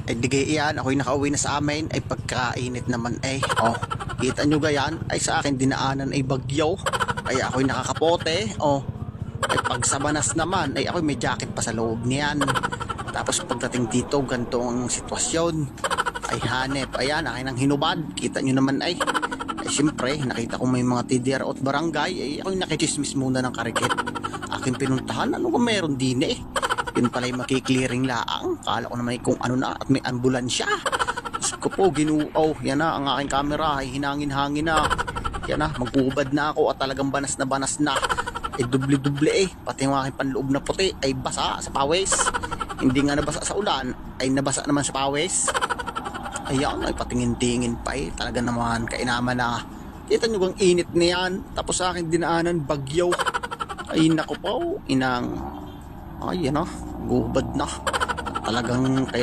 Ay digay iyan, ako'y nakauwi na sa amin, ay pagkainit naman eh. Oh, kita nyo gayan, ay sa akin dinaanan ay bagyo. Ay ako'y nakakapote, oh. Ay pag sa banas naman, ay ako'y may jacket pa sa loob niyan. Tapos pagdating dito, ganito ang sitwasyon. Ay hanep, ayan, akin ang hinubad. Kita nyo naman ay. Ay siyempre, nakita ko may mga TDR at barangay, ay ako'y nakichismis muna ng karikit. Aking pinuntahan, ano ba meron din eh? Yun pala'y makiklearing laang. Kala ko naman kung ano na at may ambulansya. Diyos ko po, ginuaw. Yan na, ang aking camera ay hinangin-hangin na. Yan na, magubad na ako at talagang banas na. Eh, duble-duble eh. Pati yung aking panloob na puti ay basa sa pawis. Hindi nga nabasa sa ulan, ay nabasa naman sa pawis. Ayan, ay patingin-tingin pa eh. Talaga naman, kainaman na. Kita nyo bang init na yan? Tapos sa aking dinaanan, bagyo. Ay, naku po, inang... Ay, yan na, gubad na. Talagang kailangan